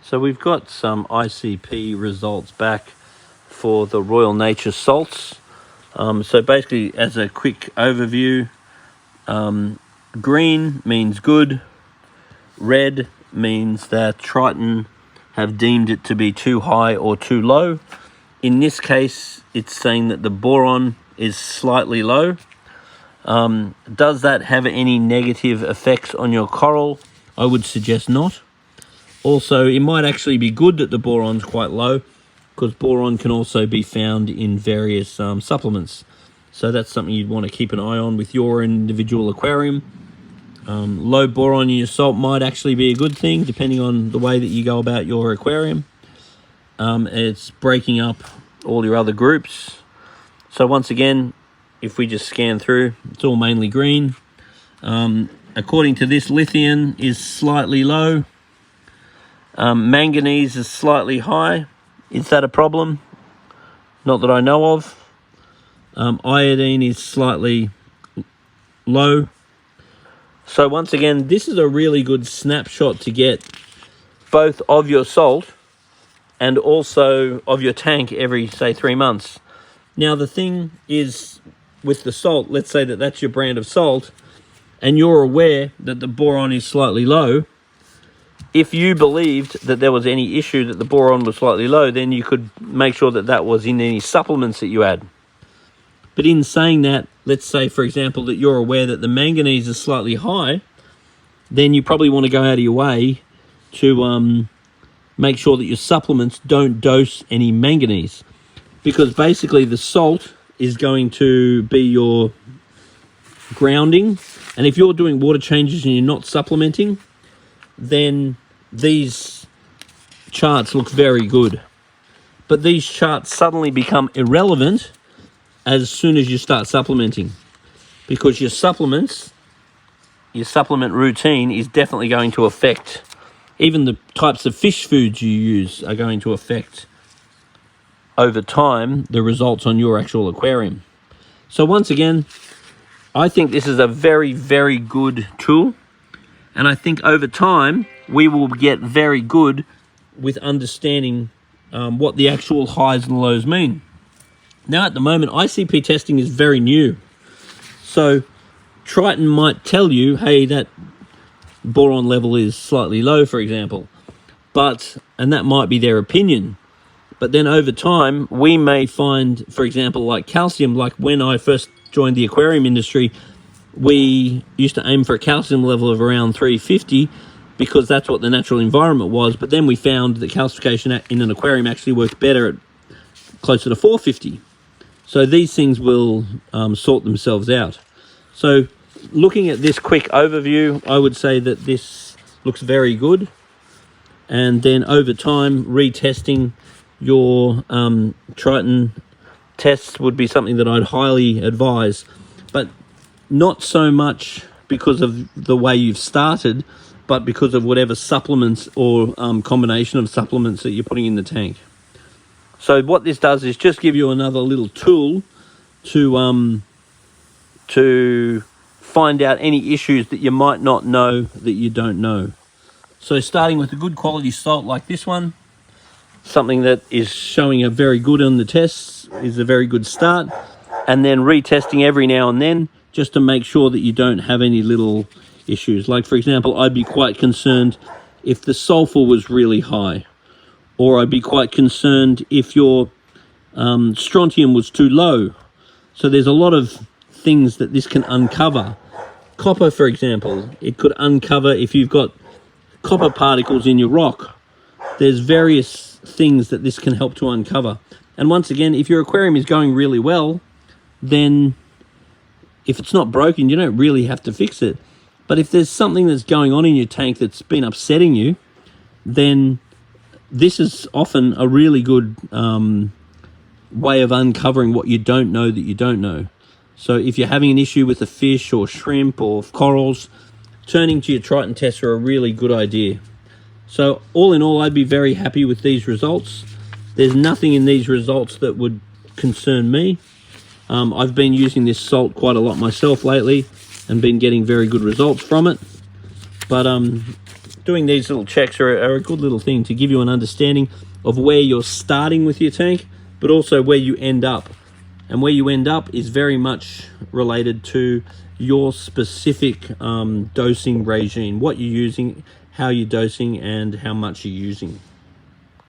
So we've got some ICP results back for the Royal Nature salts. So basically, as a quick overview, green means good, red means that Triton have deemed it to be too high or too low. In this case, it's saying that the boron is slightly low. Does that have any negative effects on your coral? I would suggest not. Also, it might actually be good that the boron's quite low, because boron can also be found in various supplements. So that's something you'd want to keep an eye on with your individual aquarium. Low boron in your salt might actually be a good thing, depending on the way that you go about your aquarium. It's breaking up all your other groups. So once again, if we just scan through, it's all mainly green. According to this, lithium is slightly low. Manganese is slightly high. Is that a problem? Not that I know of. Iodine is slightly low. So once again, this is a really good snapshot to get both of your salt and also of your tank every, say, 3 months. Now, the thing is with the salt, let's say that that's your brand of salt, and you're aware that the boron is slightly low. If you believed that there was any issue that the boron was slightly low, then you could make sure that that was in any supplements that you add. But in saying that, let's say, for example, that you're aware that the manganese is slightly high, then you probably want to go out of your way to make sure that your supplements don't dose any manganese. Because basically the salt is going to be your grounding. And if you're doing water changes and you're not supplementing, then these charts look very good. But these charts suddenly become irrelevant as soon as you start supplementing, because your supplement routine is definitely going to affect, even the types of fish foods you use are going to affect over time the results on your actual aquarium. So once again, I think this is a very, very good tool. And I think over time, we will get very good with understanding what the actual highs and lows mean. Now, at the moment, ICP testing is very new. So Triton might tell you, hey, that boron level is slightly low, for example. And that might be their opinion. But then over time, we may find, for example, like calcium, like when I first joined the aquarium industry, we used to aim for a calcium level of around 350 because that's what the natural environment was. But then we found that calcification in an aquarium actually worked better at closer to 450. So these things will sort themselves out. So looking at this quick overview, I would say that this looks very good. And then over time, retesting your Triton tests would be something that I'd highly advise. But not so much because of the way you've started, but because of whatever supplements or combination of supplements that you're putting in the tank. So what this does is just give you another little tool to find out any issues that you might not know that you don't know. So starting with a good quality salt like this one, something that is showing a very good on the tests is a very good start. And then retesting every now and then just to make sure that you don't have any little issues. Like, for example, I'd be quite concerned if the sulfur was really high, or I'd be quite concerned if your strontium was too low. So there's a lot of things that this can uncover. Copper, for example, it could uncover if you've got copper particles in your rock. There's various things that this can help to uncover. And once again, if your aquarium is going really well, then if it's not broken, you don't really have to fix it. But if there's something that's going on in your tank that's been upsetting you, then this is often a really good way of uncovering what you don't know that you don't know. So if you're having an issue with a fish or shrimp or corals, turning to your Triton tests are a really good idea. So all in all, I'd be very happy with these results. There's nothing in these results that would concern me. I've been using this salt quite a lot myself lately and been getting very good results from it. But doing these little checks are a good little thing to give you an understanding of where you're starting with your tank, but also where you end up. And where you end up is very much related to your specific dosing regime, what you're using, how you're dosing, and how much you're using.